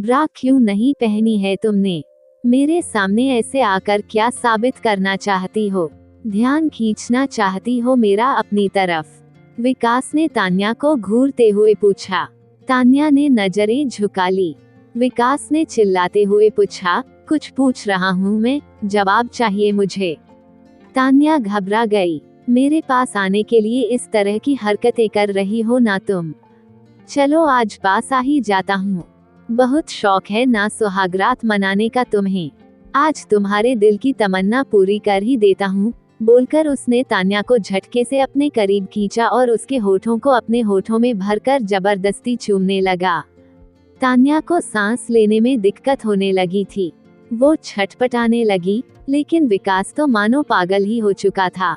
ब्रा क्यों नहीं पहनी है तुमने? मेरे सामने ऐसे आकर क्या साबित करना चाहती हो? ध्यान खींचना चाहती हो मेरा अपनी तरफ? विकास ने तान्या को घूरते हुए पूछा। तान्या ने नजरें झुका ली। विकास ने चिल्लाते हुए पूछा, कुछ पूछ रहा हूँ मैं, जवाब चाहिए मुझे। तान्या घबरा गई। मेरे पास आने के लिए इस तरह की हरकतें कर रही हो ना तुम? चलो आज पास आ ही जाता हूँ। बहुत शौक है ना सुहागरात मनाने का तुम्हें। आज तुम्हारे दिल की तमन्ना पूरी कर ही देता हूँ। बोलकर उसने तान्या को झटके से अपने करीब खींचा और उसके होठों को अपने होठों में भरकर जबरदस्ती चूमने लगा। तान्या को सांस लेने में दिक्कत होने लगी थी। वो छटपटाने लगी, लेकिन विकास तो मानो पागल ही हो चुका था।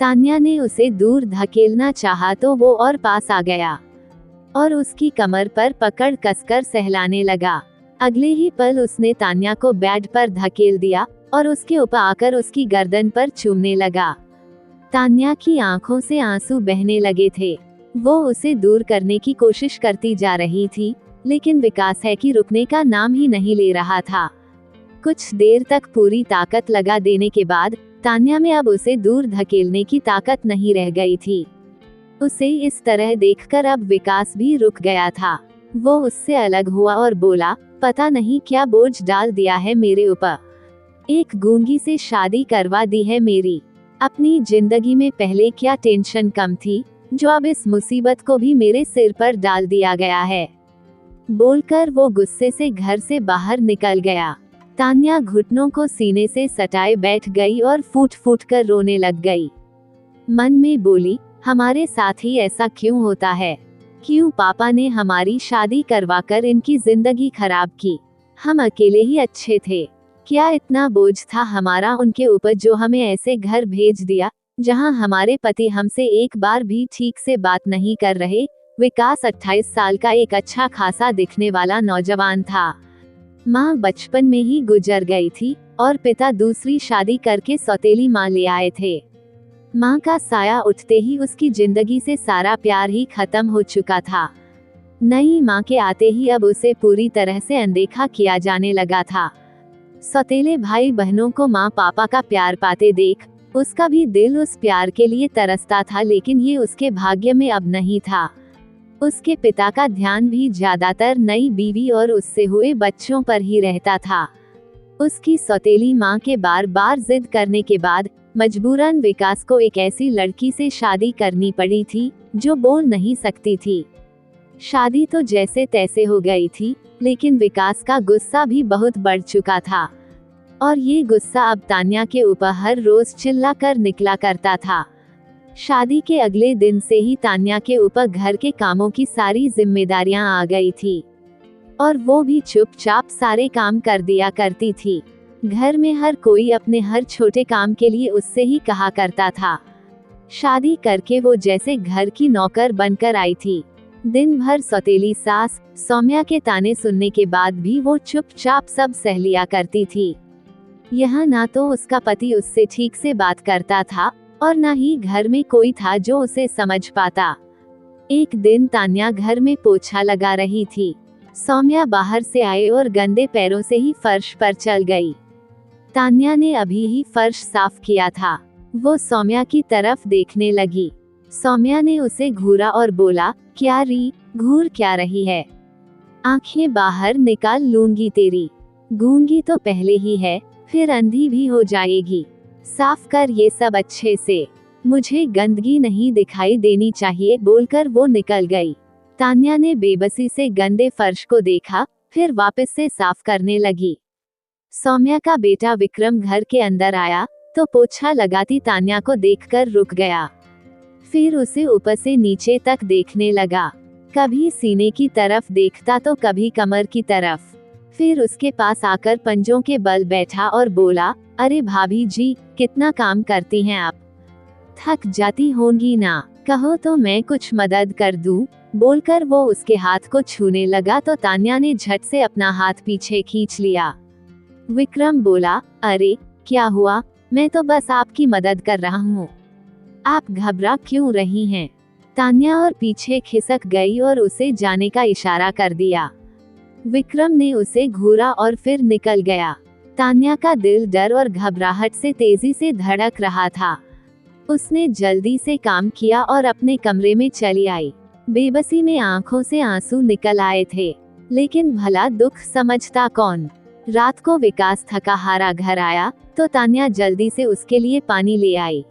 तान्या ने उसे दूर धकेलना चाहा तो वो और पास आ गया और उसकी कमर पर पकड़ कसकर सहलाने लगा। अगले ही पल उसने तान्या को बेड पर धकेल दिया और उसके ऊपर आकर उसकी गर्दन पर चूमने लगा। तान्या की आंखों से आंसू बहने लगे थे। वो उसे दूर करने की कोशिश करती जा रही थी, लेकिन विकास है कि रुकने का नाम ही नहीं ले रहा था। कुछ देर तक पूरी ताकत लगा देने के बाद तान्या में अब उसे दूर धकेलने की ताकत नहीं रह गई थी। उसे इस तरह देखकर अब विकास भी रुक गया था। वो उससे अलग हुआ और बोला, पता नहीं क्या बोझ डाल दिया है मेरे ऊपर। एक गूंगी से शादी करवा दी है मेरी। अपनी जिंदगी में पहले क्या टेंशन कम थी, जो अब इस मुसीबत को भी मेरे सिर पर डाल दिया गया है। बोलकर वो गुस्से से घर से बाहर निकल गया। तान्या घुटनों को सीने से सटाए बैठ गई और फूट फूट कर रोने लग गई। मन में बोली, हमारे साथ ही ऐसा क्यों होता है? क्यों पापा ने हमारी शादी करवाकर इनकी जिंदगी खराब की? हम अकेले ही अच्छे थे। क्या इतना बोझ था हमारा उनके ऊपर जो हमें ऐसे घर भेज दिया, जहां हमारे पति हमसे एक बार भी ठीक से बात नहीं कर रहे। विकास 28 साल का एक अच्छा खासा दिखने वाला नौजवान था। माँ बचपन में ही गुजर गई थी और पिता दूसरी शादी करके सौतेली माँ ले आए थे। माँ का साया उठते ही उसकी जिंदगी से सारा प्यार ही खत्म हो चुका था। नई माँ के आते ही अब उसे पूरी तरह से अनदेखा किया जाने लगा था। सौतेले भाई बहनों को माँ पापा का प्यार पाते देख उसका भी दिल उस प्यार के लिए तरसता था, लेकिन ये उसके भाग्य में अब नहीं था। उसके पिता का ध्यान भी ज्यादातर नई बीवी और उससे हुए बच्चों पर ही रहता था। उसकी सौतेली माँ के बार बार जिद करने के बाद मजबूरन विकास को एक ऐसी लड़की से शादी करनी पड़ी थी जो बोल नहीं सकती थी। शादी तो जैसे तैसे हो गई थी, लेकिन विकास का गुस्सा भी बहुत बढ़ चुका था और ये गुस्सा अब तान्या के ऊपर हर रोज चिल्ला कर निकला करता था। शादी के अगले दिन से ही तान्या के ऊपर घर के कामों की सारी जिम्मेदारियां आ गई थी और वो भी चुपचाप सारे काम कर दिया करती थी। घर में हर कोई अपने हर छोटे काम के लिए उससे ही कहा करता था। शादी करके वो जैसे घर की नौकर बनकर आई थी। दिन भर सौतेली सास सौम्या के ताने सुनने के बाद भी वो चुपचाप सब सह लिया करती थी। यहाँ ना तो उसका पति उससे ठीक से बात करता था और ना ही घर में कोई था जो उसे समझ पाता। एक दिन तान्या घर में पोछा लगा रही थी। सौम्या बाहर से आए और गंदे पैरों से ही फर्श पर चल गई। तान्या ने अभी ही फर्श साफ किया था। वो सौम्या की तरफ देखने लगी। सौम्या ने उसे घूरा और बोला, क्या री, घूर क्या रही है? आंखें बाहर निकाल लूंगी तेरी। गूंगी तो पहले ही है, फिर अंधी भी हो जाएगी। साफ कर ये सब अच्छे से, मुझे गंदगी नहीं दिखाई देनी चाहिए। बोलकर वो निकल गई। तान्या ने बेबसी से गंदे फर्श को देखा, फिर वापस से साफ करने लगी। सौम्या का बेटा विक्रम घर के अंदर आया तो पोछा लगाती तान्या को देखकर रुक गया। फिर उसे ऊपर से नीचे तक देखने लगा। कभी सीने की तरफ देखता तो कभी कमर की तरफ। फिर उसके पास आकर पंजों के बल बैठा और बोला, अरे भाभी जी, कितना काम करती हैं आप? थक जाती होंगी ना, कहो तो मैं कुछ मदद कर दूं? बोलकर वो उसके हाथ को छूने लगा तो तान्या ने झट से अपना हाथ पीछे खींच लिया। विक्रम बोला, अरे क्या हुआ? मैं तो बस आपकी मदद कर रहा हूँ, आप घबरा क्यों रही हैं? तान्या और पीछे खिसक गई और उसे जाने का इशारा कर दिया। विक्रम ने उसे घूरा और फिर निकल गया। तान्या का दिल डर और घबराहट से तेजी से धड़क रहा था। उसने जल्दी से काम किया और अपने कमरे में चली आई। बेबसी में आंखों से आंसू निकल आए थे, लेकिन भला दुख समझता कौन। रात को विकास थका हारा घर आया तो तान्या जल्दी से उसके लिए पानी ले आई।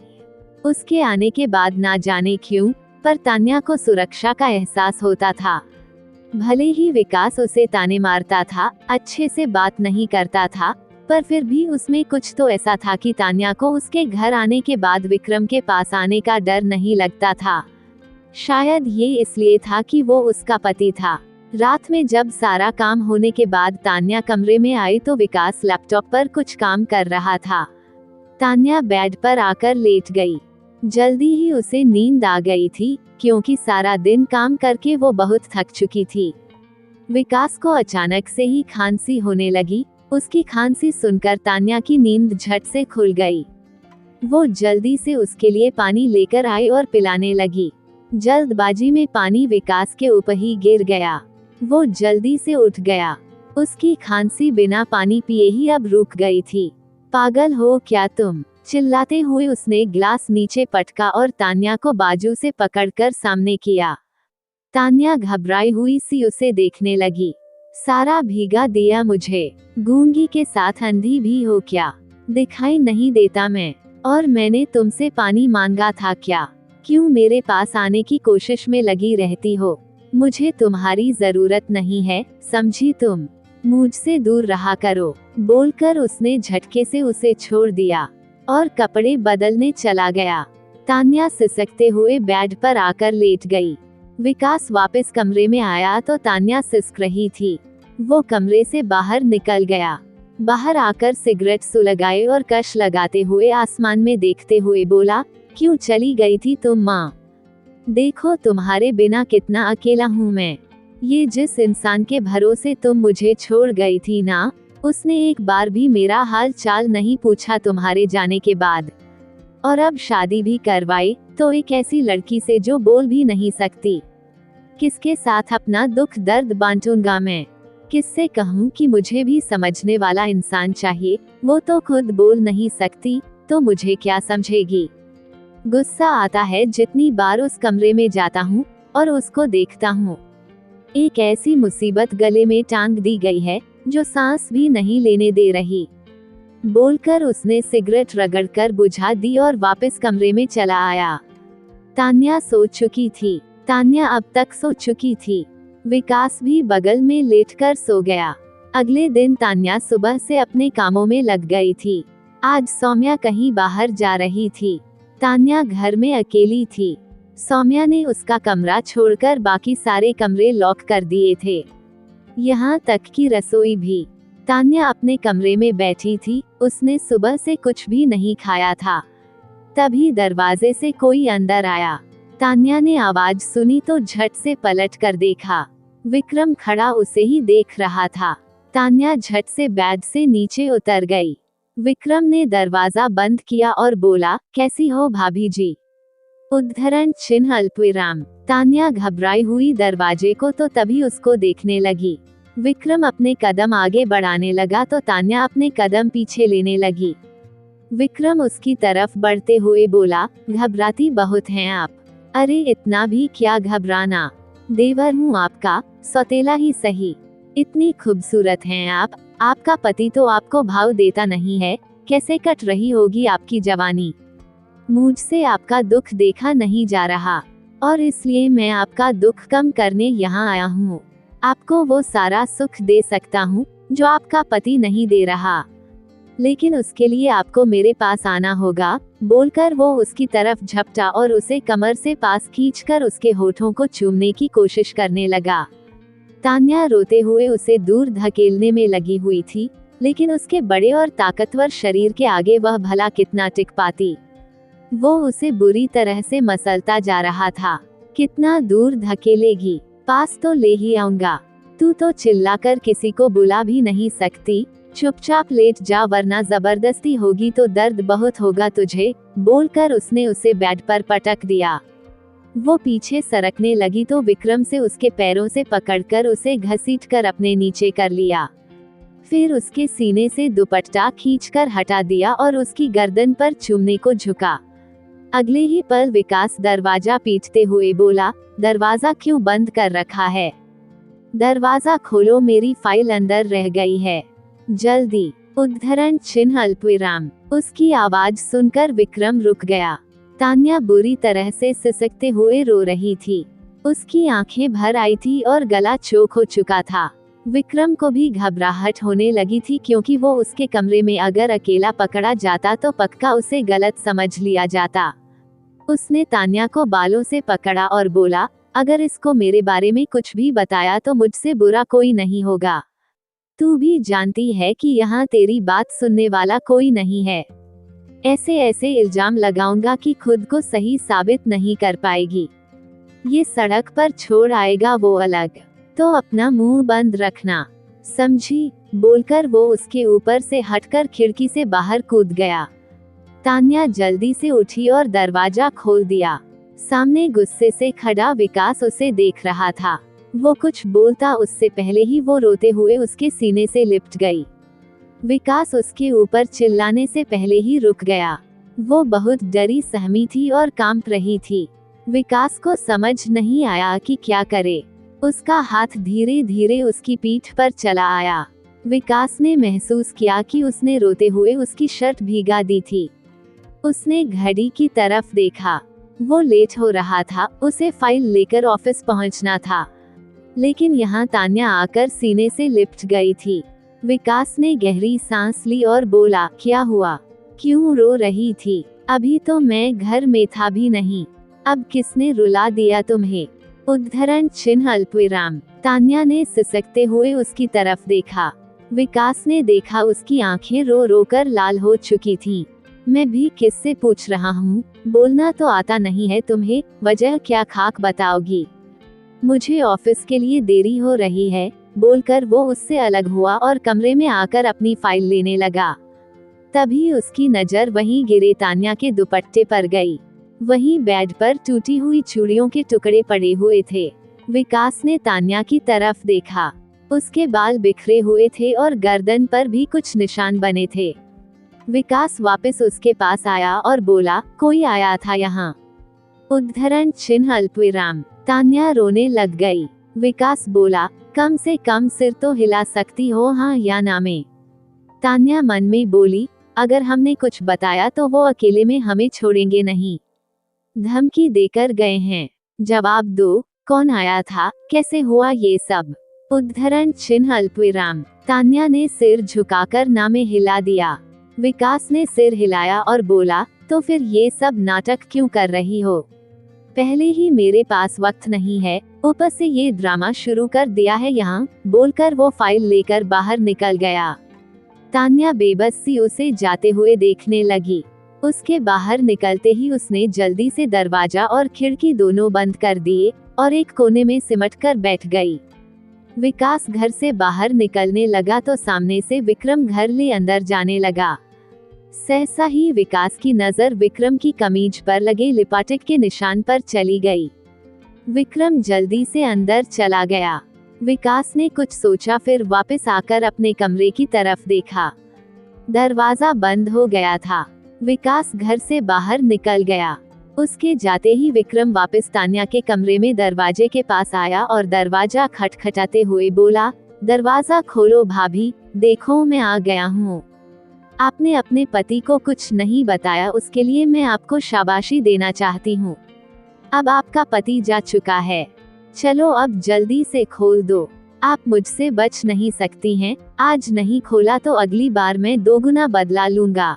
उसके आने के बाद ना जाने क्यों, पर तान्या को सुरक्षा का एहसास होता था। भले ही विकास उसे ताने मारता था, अच्छे से बात नहीं करता था, पर फिर भी उसमें कुछ तो ऐसा था कि तान्या को उसके घर आने के बाद विक्रम के पास आने का डर नहीं लगता था। शायद ये इसलिए था कि वो उसका पति था। रात में जब सारा काम होने के बाद तान्या कमरे में आई तो विकास लैपटॉप पर कुछ काम कर रहा था। तान्या बेड पर आकर लेट गई। जल्दी ही उसे नींद आ गई थी, क्योंकि सारा दिन काम करके वो बहुत थक चुकी थी। विकास को अचानक से ही खांसी होने लगी। उसकी खांसी सुनकर तान्या की नींद झट से खुल गई। वो जल्दी से उसके लिए पानी लेकर आई और पिलाने लगी। जल्दबाजी में पानी विकास के ऊपर ही गिर गया। वो जल्दी से उठ गया। उसकी खांसी बिना पानी पिए ही अब रुक गई थी। पागल हो क्या तुम, चिल्लाते हुए उसने ग्लास नीचे पटका और तान्या को बाजू से पकड़कर सामने किया। तान्या घबराई हुई सी उसे देखने लगी। सारा भीगा दिया मुझे, गूंगी के साथ अंधी भी हो क्या, दिखाई नहीं देता मैं, और मैंने तुमसे पानी मांगा था क्या, क्यों मेरे पास आने की कोशिश में लगी रहती हो। मुझे तुम्हारी जरूरत नहीं है, समझी तुम, मुझसे दूर रहा करो, बोलकर उसने झटके से उसे छोड़ दिया और कपड़े बदलने चला गया। तान्या सिसकते हुए बेड पर आकर लेट गई। विकास वापस कमरे में आया तो तान्या सिसक रही थी। वो कमरे से बाहर निकल गया। बाहर आकर सिगरेट सुलगाए और कश लगाते हुए आसमान में देखते हुए बोला, क्यों चली गई थी तुम माँ? देखो तुम्हारे बिना कितना अकेला हूँ मैं। ये जिस इंसान के भरोसे तुम मुझे छोड़ गई थी ना, उसने एक बार भी मेरा हाल चाल नहीं पूछा तुम्हारे जाने के बाद। और अब शादी भी करवाई तो एक ऐसी लड़की से जो बोल भी नहीं सकती। किसके साथ अपना दुख दर्द बांटूंगा मैं? किससे कहूँ कि मुझे भी समझने वाला इंसान चाहिए? वो तो खुद बोल नहीं सकती, तो मुझे क्या समझेगी? गुस्सा आता है जितनी बार उस कमरे में जाता हूँ और उसको देखता हूँ। एक ऐसी मुसीबत गले में टांग दी गई है जो सांस भी नहीं लेने दे रही। बोलकर उसने सिगरेट रगड़कर बुझा दी और वापस कमरे में चला आया। तान्या सो चुकी थी। तान्या अब तक सो चुकी थी। विकास भी बगल में लेटकर सो गया। अगले दिन तान्या सुबह से अपने कामों में लग गई थी। आज सौम्या कहीं बाहर जा रही थी। तान्या घर में अकेली थी। सौम्या ने उसका कमरा छोड़कर बाकी सारे कमरे लॉक कर दिए थे, यहाँ तक कि रसोई भी। तान्या अपने कमरे में बैठी थी। उसने सुबह से कुछ भी नहीं खाया था। तभी दरवाजे से कोई अंदर आया। तान्या ने आवाज सुनी तो झट से पलट कर देखा। विक्रम खड़ा उसे ही देख रहा था। तान्या झट से बेड से नीचे उतर गई। विक्रम ने दरवाजा बंद किया और बोला, कैसी हो भाभी जी? उद्धरण चिन्ह अल्पविराम। तान्या घबराई हुई दरवाजे को तो तभी उसको देखने लगी। विक्रम अपने कदम आगे बढ़ाने लगा तो तान्या अपने कदम पीछे लेने लगी। विक्रम उसकी तरफ बढ़ते हुए बोला, घबराती बहुत हैं आप। अरे इतना भी क्या घबराना, देवर हूँ आपका, सौतेला ही सही। इतनी खूबसूरत हैं आप। आपका पति तो आपको भाव देता नहीं है। कैसे कट रही होगी आपकी जवानी। मुझसे आपका दुख देखा नहीं जा रहा, और इसलिए मैं आपका दुख कम करने यहाँ आया हूँ। आपको वो सारा सुख दे सकता हूँ जो आपका पति नहीं दे रहा, लेकिन उसके लिए आपको मेरे पास आना होगा। बोलकर वो उसकी तरफ झपटा और उसे कमर से पास खींचकर उसके होठों को चूमने की कोशिश करने लगा। तान्या रोते हुए उसे दूर धकेलने में लगी हुई थी, लेकिन उसके बड़े और ताकतवर शरीर के आगे वह भला कितना टिक पाती। वो उसे बुरी तरह से मसलता जा रहा था। कितना दूर धकेलेगी? पास तो ले ही आऊंगा। तू तो चिल्लाकर किसी को बुला भी नहीं सकती। चुपचाप लेट जा, वरना जबरदस्ती होगी तो दर्द बहुत होगा तुझे। बोलकर उसने उसे बेड पर पटक दिया। वो पीछे सरकने लगी तो विक्रम से उसके पैरों से पकड़कर उसे घसीटकर अपने नीचे कर लिया। फिर उसके सीने से दुपट्टा खींचकर हटा दिया और उसकी गर्दन पर चूमने को झुका। अगले ही पल विकास दरवाजा पीटते हुए बोला, दरवाजा क्यों बंद कर रखा है? दरवाजा खोलो, मेरी फाइल अंदर रह गई है, जल्दी। उद्धरण चिन्ह अल्पविराम। उसकी आवाज सुनकर विक्रम रुक गया। तान्या बुरी तरह से सिसकते हुए रो रही थी। उसकी आंखें भर आई थी और गला चोक हो चुका था। विक्रम को भी घबराहट होने लगी थी, क्योंकि वो उसके कमरे में अगर अकेला पकड़ा जाता तो पक्का उसे गलत समझ लिया जाता। उसने तान्या को बालों से पकड़ा और बोला, अगर इसको मेरे बारे में कुछ भी बताया तो मुझसे बुरा कोई नहीं होगा। तू भी जानती है कि यहाँ तेरी बात सुनने वाला कोई नहीं है। ऐसे ऐसे इल्जाम लगाऊंगा कि खुद को सही साबित नहीं कर पाएगी। ये सड़क पर छोड़ आएगा वो अलग, तो अपना मुंह बंद रखना, समझी? बोलकर वो उसके ऊपर से हटकर खिड़की से बाहर कूद गया। तान्या जल्दी से उठी और दरवाजा खोल दिया। सामने गुस्से से खड़ा विकास उसे देख रहा था। वो कुछ बोलता उससे पहले ही वो रोते हुए उसके सीने से लिपट गई। विकास उसके ऊपर चिल्लाने से पहले ही रुक गया। वो बहुत डरी सहमी थी और कांप रही थी। विकास को समझ नहीं आया कि क्या करे। उसका हाथ धीरे धीरे उसकी पीठ पर चला आया। विकास ने महसूस किया कि उसने रोते हुए उसकी शर्ट भीगा दी थी। उसने घड़ी की तरफ देखा। वो लेट हो रहा था, उसे फाइल लेकर ऑफिस पहुंचना था। लेकिन यहाँ तान्या आकर सीने से लिपट गई थी। विकास ने गहरी सांस ली और बोला, क्या हुआ? क्यों रो रही थी? अभी तो मैं घर में था भी नहीं। अब किसने रुला दिया तुम्हें? उद्धरण चिन्ह अल्पविराम। तान्या ने सिसकते हुए उसकी तरफ देखा। विकास ने देखा उसकी आंखें रो रो कर लाल हो चुकी थीं। मैं भी किससे पूछ रहा हूँ? बोलना तो आता नहीं है तुम्हें? वजह क्या खाक बताओगी? मुझे ऑफिस के लिए देरी हो रही है, बोलकर वो उससे अलग हुआ और कमरे में आकर अपनी फाइल लेने लगा। तभी उसकी नजर वहीं गिरे तान्या के दुपट्टे पर गई। वहीं बेड पर टूटी हुई चूड़ियों के टुकड़े पड़े हुए थे। विकास ने तान्या की तरफ देखा। उसके बाल बिखरे हुए थे और गर्दन पर भी कुछ निशान बने थे। विकास वापस उसके पास आया और बोला, कोई आया था यहाँ? उद्धरण चिन्ह अल्पविराम। तान्या रोने लग गई। विकास बोला, कम से कम सिर तो हिला सकती हो, हाँ या ना में? तान्या मन में बोली, अगर हमने कुछ बताया तो वो अकेले में हमें छोड़ेंगे नहीं। धमकी देकर गए हैं, जवाब दो, कौन आया था, कैसे हुआ ये सब? उद्धरण चिन्ह अल्पविराम। तान्या ने सिर झुकाकर ना में हिला दिया। विकास ने सिर हिलाया और बोला, तो फिर ये सब नाटक क्यों कर रही हो? पहले ही मेरे पास वक्त नहीं है, ऊपर से ये ड्रामा शुरू कर दिया है यहाँ, बोलकर वो फाइल लेकर बाहर निकल गया। तान्या बेबस सी उसे जाते हुए देखने लगी। उसके बाहर निकलते ही उसने जल्दी से दरवाजा और खिड़की दोनों बंद कर दिए और एक कोने में सिमटकर बैठ गई। विकास घर से बाहर निकलने लगा तो सामने से विक्रम घर ले अंदर जाने लगा। सहसा ही विकास की नजर विक्रम की कमीज पर लगे लिपस्टिक के निशान पर चली गई। विक्रम जल्दी से अंदर चला गया। विकास ने कुछ सोचा, फिर वापस आकर अपने कमरे की तरफ देखा। दरवाजा बंद हो गया था। विकास घर से बाहर निकल गया। उसके जाते ही विक्रम वापस तान्या के कमरे में दरवाजे के पास आया और दरवाजा खटखटाते हुए बोला, दरवाजा खोलो भाभी, देखो मैं आ गया हूँ। आपने अपने पति को कुछ नहीं बताया, उसके लिए मैं आपको शाबाशी देना चाहती हूँ। अब आपका पति जा चुका है, चलो अब जल्दी से खोल दो। आप मुझसे बच नहीं सकती हैं, आज नहीं खोला तो अगली बार मैं दोगुना बदला लूंगा।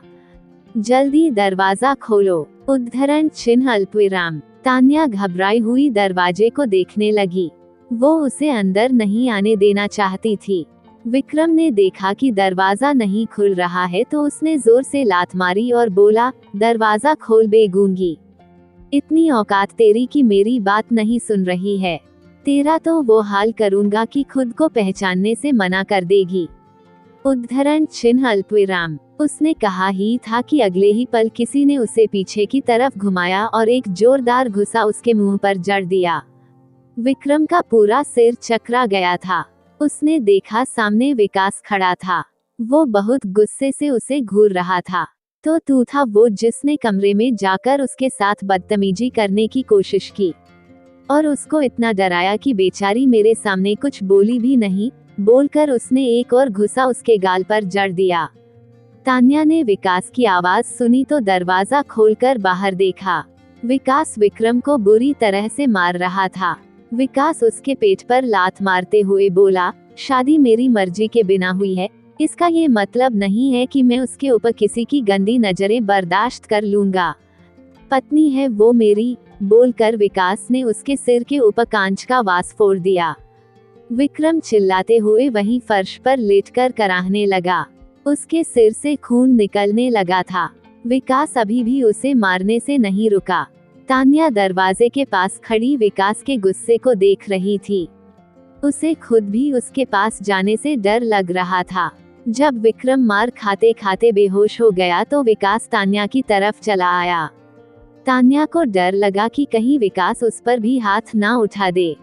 जल्दी दरवाजा खोलो। उद्धरण चिन्ह अल्पविराम। तान्या घबराई हुई दरवाजे को देखने लगी। वो उसे अंदर नहीं आने देना चाहती थी। विक्रम ने देखा कि दरवाजा नहीं खुल रहा है तो उसने जोर से लात मारी और बोला, दरवाजा खोल बे गूंगी। इतनी औकात तेरी कि मेरी बात नहीं सुन रही है। तेरा तो वो हाल करूंगा कि खुद को पहचानने से मना कर देगी। उद्धरण चिन्ह अल्पविराम। उसने कहा ही था कि अगले ही पल किसी ने उसे पीछे की तरफ घुमाया और एक जोरदार घुसा उसके मुंह पर जड़ दिया। विक्रम का पूरा सिर चकरा गया था। उसने देखा सामने विकास खड़ा था। वो बहुत गुस्से से उसे घूर रहा था। तो तू था वो जिसने कमरे में जाकर उसके साथ बदतमीजी करने की कोशिश की और उसको इतना डराया कि बेचारी मेरे सामने कुछ बोली भी नहीं। बोलकर उसने एक और घुसा उसके गाल पर जड़ दिया। तान्या ने विकास की आवाज सुनी तो दरवाजा खोलकर बाहर देखा। विकास विक्रम को बुरी तरह से मार रहा था। विकास उसके पेट पर लात मारते हुए बोला, शादी मेरी मर्जी के बिना हुई है, इसका ये मतलब नहीं है कि मैं उसके ऊपर किसी की गंदी नजरें बर्दाश्त कर लूंगा। पत्नी है वो मेरी। बोलकर विकास ने उसके सिर के ऊपर कांच का वास फोड़ दिया। विक्रम चिल्लाते हुए वहीं फर्श पर लेटकर कराहने लगा। उसके सिर से खून निकलने लगा था। विकास अभी भी उसे मारने से नहीं रुका। तान्या दरवाजे के पास खड़ी विकास के गुस्से को देख रही थी। उसे खुद भी उसके पास जाने से डर लग रहा था। जब विक्रम मार खाते खाते बेहोश हो गया तो विकास तान्या की तरफ चला आया। तान्या को डर लगा कि कहीं विकास उस पर भी हाथ ना उठा दे।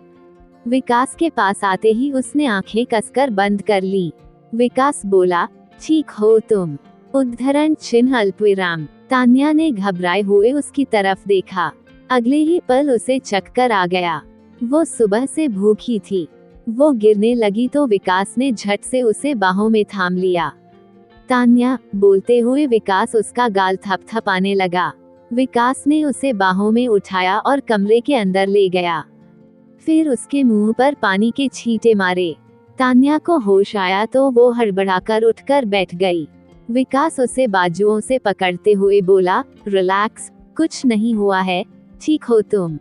विकास के पास आते ही उसने आंखें कसकर बंद कर ली। विकास बोला, ठीक हो तुम? उद्धरण चिन्ह अल्पविराम। तान्या ने घबराए हुए उसकी तरफ देखा। अगले ही पल उसे चक्कर आ गया। वो सुबह से भूखी थी। वो गिरने लगी तो विकास ने झट से उसे बाहों में थाम लिया। तान्या, बोलते हुए विकास उसका गाल थपथपाने लगा। विकास ने उसे बाहों में उठाया और कमरे के अंदर ले गया। फिर उसके मुंह पर पानी के छींटे मारे। तान्या को होश आया तो वो हड़बड़ाकर उठकर बैठ गई। विकास उसे बाजुओं से पकड़ते हुए बोला, रिलैक्स, कुछ नहीं हुआ है, ठीक हो तुम?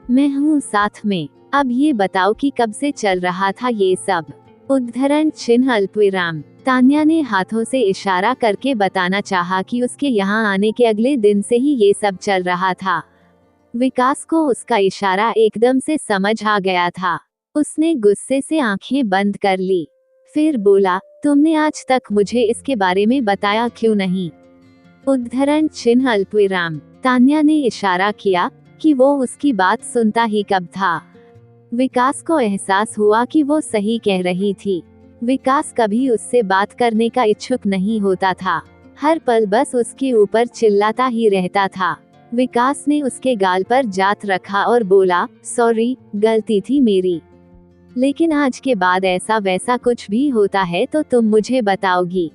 मैं हूँ साथ में। अब ये बताओ कि कब से चल रहा था ये सब? उद्धरण चिन्ह अल्पविराम। तान्या ने हाथों से इशारा करके बताना चाहा कि उसके यहाँ आने के अगले दिन से ही ये सब चल रहा था। विकास को उसका इशारा एकदम से समझ आ गया था। उसने गुस्से से आंखें बंद कर ली। फिर बोला, तुमने आज तक मुझे इसके बारे में बताया क्यों नहीं? उद्धरण चिन्ह अल्पविराम। तान्या ने इशारा किया कि वो उसकी बात सुनता ही कब था। विकास को एहसास हुआ कि वो सही कह रही थी। विकास कभी उससे बात करने का इच्छुक नहीं होता था। हर पल बस उसके ऊपर चिल्लाता ही रहता था। विकास ने उसके गाल पर जात रखा और बोला, सॉरी, गलती थी मेरी। लेकिन आज के बाद ऐसा वैसा कुछ भी होता है तो तुम मुझे बताओगी,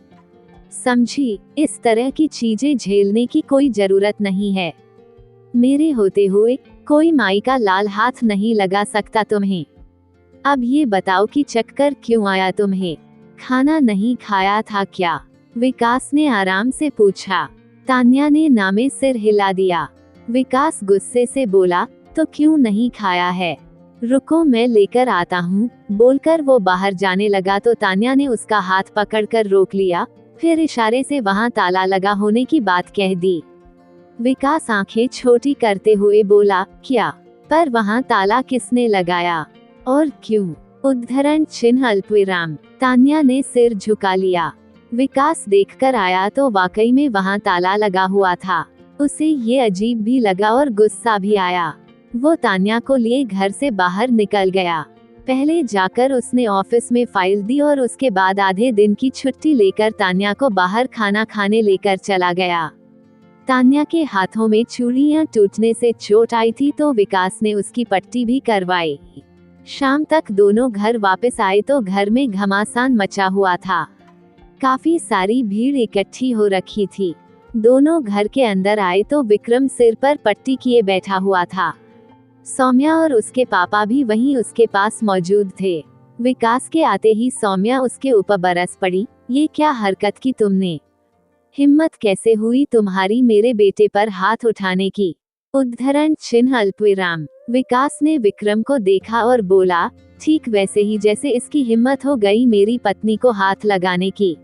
समझी? इस तरह की चीजें झेलने की कोई जरूरत नहीं है। मेरे होते हुए कोई माई का लाल हाथ नहीं लगा सकता तुम्हें। अब ये बताओ कि चक्कर क्यों आया तुम्हें? खाना नहीं खाया था क्या? विकास ने आराम से पूछा। तान्या ने नामे सिर हिला दिया। विकास गुस्से से बोला, तो क्यों नहीं खाया है? रुको मैं लेकर आता हूँ। बोलकर वो बाहर जाने लगा तो तान्या ने उसका हाथ पकड़कर रोक लिया। फिर इशारे से वहाँ ताला लगा होने की बात कह दी। विकास आंखें छोटी करते हुए बोला, क्या? पर वहाँ ताला किसने लगाया और क्यों? उद्धरण चिन्ह अल्पविराम। तान्या ने सिर झुका लिया। विकास देखकर आया तो वाकई में वहाँ ताला लगा हुआ था। उसे ये अजीब भी लगा और गुस्सा भी आया। वो तान्या को लिए घर से बाहर निकल गया। पहले जाकर उसने ऑफिस में फाइल दी और उसके बाद आधे दिन की छुट्टी लेकर तान्या को बाहर खाना खाने लेकर चला गया। तान्या के हाथों में चूड़ियां टूटने से चोट आई थी तो विकास ने उसकी पट्टी भी करवाई। शाम तक दोनों घर वापस आए तो घर में घमासान मचा हुआ था। काफी सारी भीड़ इकट्ठी हो रखी थी। दोनों घर के अंदर आए तो विक्रम सिर पर पट्टी किए बैठा हुआ था। सौम्या और उसके पापा भी वहीं उसके पास मौजूद थे। विकास के आते ही सौम्या उसके ऊपर बरस पड़ी, ये क्या हरकत की तुमने? हिम्मत कैसे हुई तुम्हारी मेरे बेटे पर हाथ उठाने की? उद्धरण चिन्ह अल्पविराम। विकास ने विक्रम को देखा और बोला, ठीक वैसे ही जैसे इसकी हिम्मत हो गई मेरी पत्नी को हाथ लगाने की।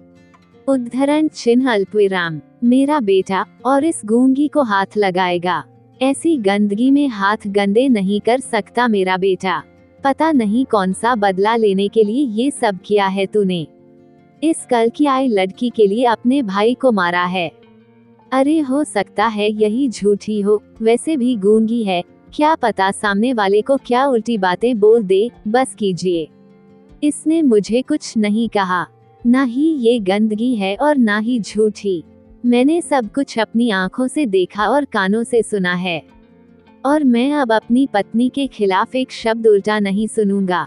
उद्धरण चिन्ह अल्पविराम। मेरा बेटा और इस गूंगी को हाथ लगाएगा? ऐसी गंदगी में हाथ गंदे नहीं कर सकता मेरा बेटा। पता नहीं कौन सा बदला लेने के लिए ये सब किया है तूने। इस कल की आई लड़की के लिए अपने भाई को मारा है। अरे हो सकता है यही झूठी हो, वैसे भी गूंगी है, क्या पता सामने वाले को क्या उल्टी बातें बोल दे, बस कीजिए। इसने मुझे कुछ नहीं कहा, ना ही ये गंदगी है और ना ही झूठी। मैंने सब कुछ अपनी आंखों से देखा और कानों से सुना है, और मैं अब अपनी पत्नी के खिलाफ एक शब्द उल्टा नहीं सुनूंगा।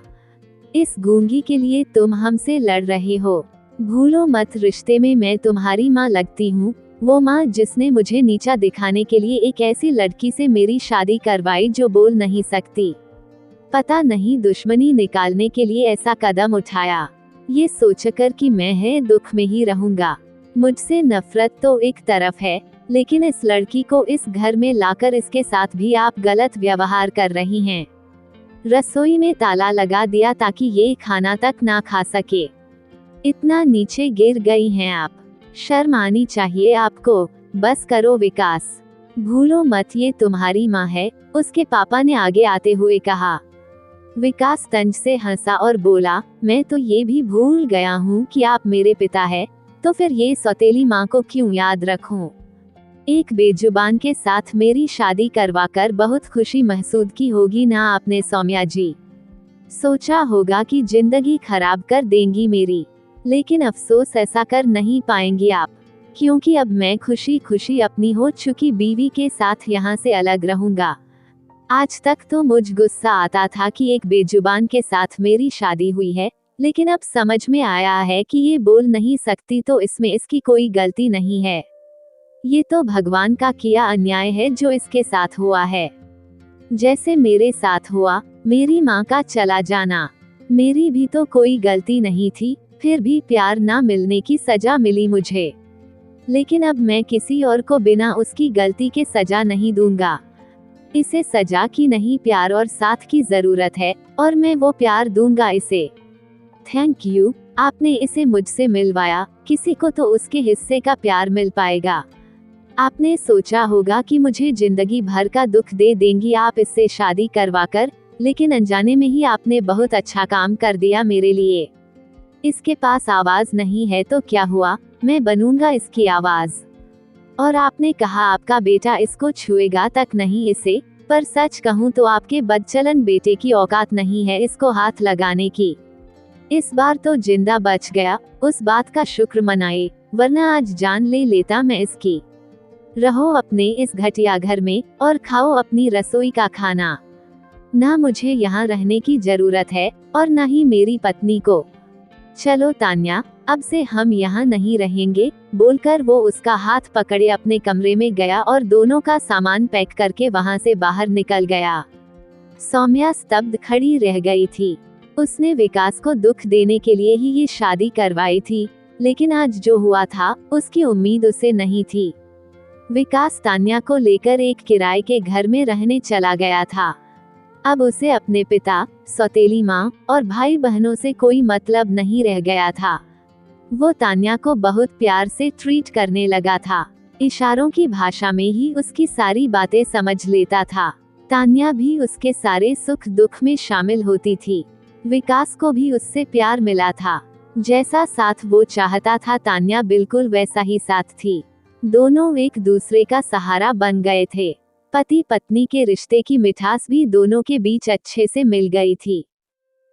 इस गूंगी के लिए तुम हमसे लड़ रहे हो, भूलो मत रिश्ते में मैं तुम्हारी माँ लगती हूँ, वो माँ जिसने मुझे नीचा दिखाने के लिए एक ऐसी लड़की से मेरी शादी करवाई जो बोल नहीं सकती। पता नहीं दुश्मनी निकालने के लिए ऐसा कदम उठाया, ये सोचकर कि मैं है दुख में ही रहूंगा। मुझसे नफरत तो एक तरफ है, लेकिन इस लड़की को इस घर में लाकर इसके साथ भी आप गलत व्यवहार कर रही हैं। रसोई में ताला लगा दिया ताकि ये खाना तक ना खा सके। इतना नीचे गिर गई हैं आप, शर्म आनी चाहिए आपको। बस करो विकास, भूलो मत ये तुम्हारी माँ है, उसके पापा ने आगे आते हुए कहा। विकास तंज से हंसा और बोला, मैं तो ये भी भूल गया हूँ कि आप मेरे पिता है, तो फिर ये सौतेली माँ को क्यों याद रखूं? एक बेजुबान के साथ मेरी शादी करवाकर बहुत खुशी महसूस की होगी ना आपने सौम्या जी। सोचा होगा कि जिंदगी खराब कर देंगी मेरी, लेकिन अफसोस ऐसा कर नहीं पाएंगी आप, क्योंकि अब मैं खुशी खुशी अपनी हो चुकी बीवी के साथ यहाँ से अलग रहूंगा। आज तक तो मुझ गुस्सा आता था कि एक बेजुबान के साथ मेरी शादी हुई है, लेकिन अब समझ में आया है कि ये बोल नहीं सकती तो इसमें इसकी कोई गलती नहीं है। ये तो भगवान का किया अन्याय है जो इसके साथ हुआ है। जैसे मेरे साथ हुआ, मेरी माँ का चला जाना, मेरी भी तो कोई गलती नहीं थी, फिर भी प्यार ना मिलने की सजा मिली मुझे। लेकिन अब मैं किसी और को बिना उसकी गलती के सजा नहीं दूंगा। इसे सजा की नहीं प्यार और साथ की जरूरत है, और मैं वो प्यार दूंगा इसे। थैंक यू, आपने इसे मुझसे मिलवाया, किसी को तो उसके हिस्से का प्यार मिल पाएगा। आपने सोचा होगा कि मुझे जिंदगी भर का दुख दे देंगी आप इससे शादी करवाकर, लेकिन अनजाने में ही आपने बहुत अच्छा काम कर दिया मेरे लिए। इसके पास आवाज नहीं है तो क्या हुआ, मैं बनूंगा इसकी आवाज। और आपने कहा आपका बेटा इसको छुएगा तक नहीं इसे, पर सच कहूँ तो आपके बदचलन बेटे की औकात नहीं है इसको हाथ लगाने की। इस बार तो जिंदा बच गया, उस बात का शुक्र मनाए, वरना आज जान ले लेता मैं इसकी। रहो अपने इस घटिया घर में और खाओ अपनी रसोई का खाना। ना मुझे यहाँ रहने की जरूरत है, और ना ही मेरी पत्नी को। चलो तान्या, अब से हम यहाँ नहीं रहेंगे, बोलकर वो उसका हाथ पकड़े अपने कमरे में गया और दोनों का सामान पैक करके वहाँ से बाहर निकल गया। सौम्या स्तब्ध खड़ी रह गई थी। उसने विकास को दुख देने के लिए ही ये शादी करवाई थी, लेकिन आज जो हुआ था उसकी उम्मीद उसे नहीं थी। विकास तान्या को लेकर एक किराए के घर में रहने चला गया था। अब उसे अपने पिता, सौतेली माँ और भाई बहनों से कोई मतलब नहीं रह गया था। वो तान्या को बहुत प्यार से ट्रीट करने लगा था, इशारों की भाषा में ही उसकी सारी बातें समझ लेता था। तान्या भी उसके सारे सुख दुख में शामिल होती थी। विकास को भी उससे प्यार मिला था, जैसा साथ वो चाहता था तान्या बिल्कुल वैसा ही साथ थी। दोनों एक दूसरे का सहारा बन गए थे। पति पत्नी के रिश्ते की मिठास भी दोनों के बीच अच्छे से मिल गई थी।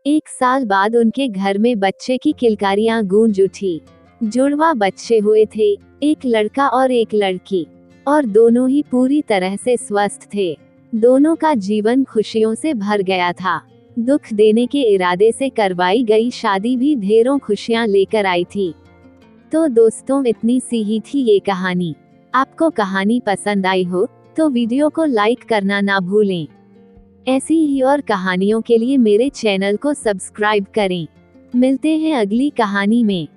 1 साल बाद उनके घर में बच्चे की किलकारियां गूंज उठी। जुड़वा बच्चे हुए थे, एक लड़का और एक लड़की, और दोनों ही पूरी तरह से स्वस्थ थे। दोनों का जीवन खुशियों से भर गया था। दुख देने के इरादे से करवाई गई शादी भी ढेरों खुशियां लेकर आई थी। तो दोस्तों, इतनी सी ही थी ये कहानी। आपको कहानी पसंद आई हो तो वीडियो को लाइक करना ना भूलें। ऐसी ही और कहानियों के लिए मेरे चैनल को सब्सक्राइब करें। मिलते हैं अगली कहानी में।